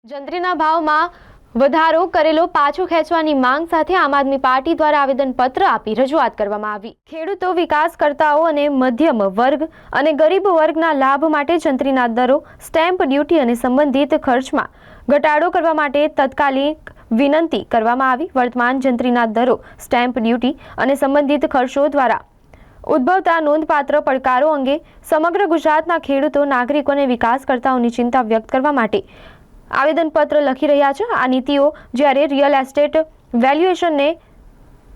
જંત્રીના ભાવમાં વધારો કરેલો પાછો ખેંચવાની માંગ સાથે આમ આદમી પાર્ટી દ્વારા આવેદનપત્ર આપી રજૂઆત કરવામાં આવી। ખેડૂતો, વિકાસકર્તાઓ અને મધ્યમ વર્ગ અને ગરીબ વર્ગના લાભ માટે જંત્રીના દરો, સ્ટેમ્પ ડ્યુટી અને સંબંધિત ખર્ચમાં ઘટાડો કરવા માટે તાત્કાલિક વિનંતી કરવામાં આવી। વર્તમાન જંત્રીના દરો, સ્ટેમ્પ ડ્યુટી અને સંબંધિત ખર્ચો દ્વારા ઉદ્ભવતા નોંધપાત્ર પડકારો અંગે સમગ્ર ગુજરાતના ખેડૂતો, નાગરિકો અને વિકાસકર્તાઓની ચિંતા વ્યક્ત કરવા માટે આવેદનપત્ર લખી રહ્યા છે। આ નીતિઓ જ્યારે રિયલ એસ્ટેટ વેલ્યુએશનને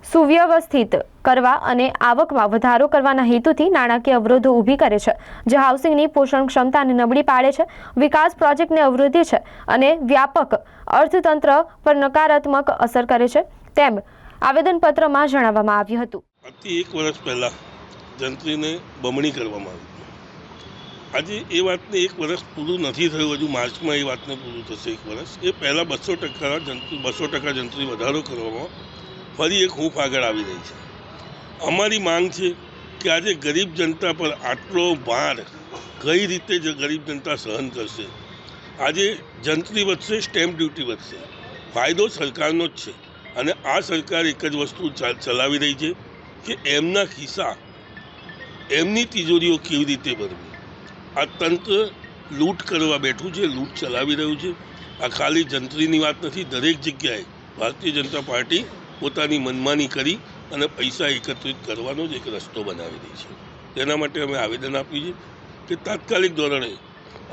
સુવ્યવસ્થિત કરવા અને આવકમાં વધારો કરવાના હેતુથી નાણાકીય અવરોધો ઊભી કરે છે, જે હાઉસિંગની પોષણ ક્ષમતાને નબળી પાડે છે, વિકાસ પ્રોજેક્ટને અવરોધે છે અને વ્યાપક અર્થતંત્ર પર નકારાત્મક અસર કરે છે, તેમ આવેદનપત્રમાં જણાવવામાં આવ્યું હતું। આજથી 1 વર્ષ પહેલાં જંત્રીને બમણી કરવામાં આવી। આજે એ વાતને 1 વર્ષ પૂરું નથી થયું, હજુ માર્ચમાં એ વાતને પૂરું થશે 1 વર્ષ। એ પહેલાં 200% જંત્રી વધારો કરવામાં ફરી એક હૂંફ આગળ આવી રહી છે। અમારી માંગ છે કે આજે ગરીબ જનતા પર આટલો ભાર કઈ રીતે ગરીબ જનતા સહન કરશે। આજે જંત્રી વધશે, સ્ટેમ્પ ડ્યુટી વધશે, ફાયદો સરકારનો જ છે અને આ સરકાર એક જ વસ્તુ ચલાવી રહી છે કે એમના ખિસ્સા, એમની તિજોરીઓ કેવી રીતે ભરવી। આ તંત્ર લૂંટ કરવા બેઠું છે, લૂંટ ચલાવી રહ્યું છે। આ ખાલી જંત્રીની વાત નથી, દરેક જગ્યાએ ભારતીય જનતા પાર્ટી પોતાની મનમાની કરી અને પૈસા એકત્રિત કરવાનો જ એક રસ્તો બનાવી રહી છે। તેના માટે અમે આવેદન આપ્યું છે કે તાત્કાલિક ધોરણે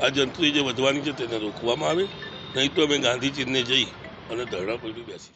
આ જંત્રી જે વધવાની છે તેને રોકવામાં આવે, નહીં તો અમે ગાંધી ચિહ્ને જઈ અને ધરણા પર બેસી।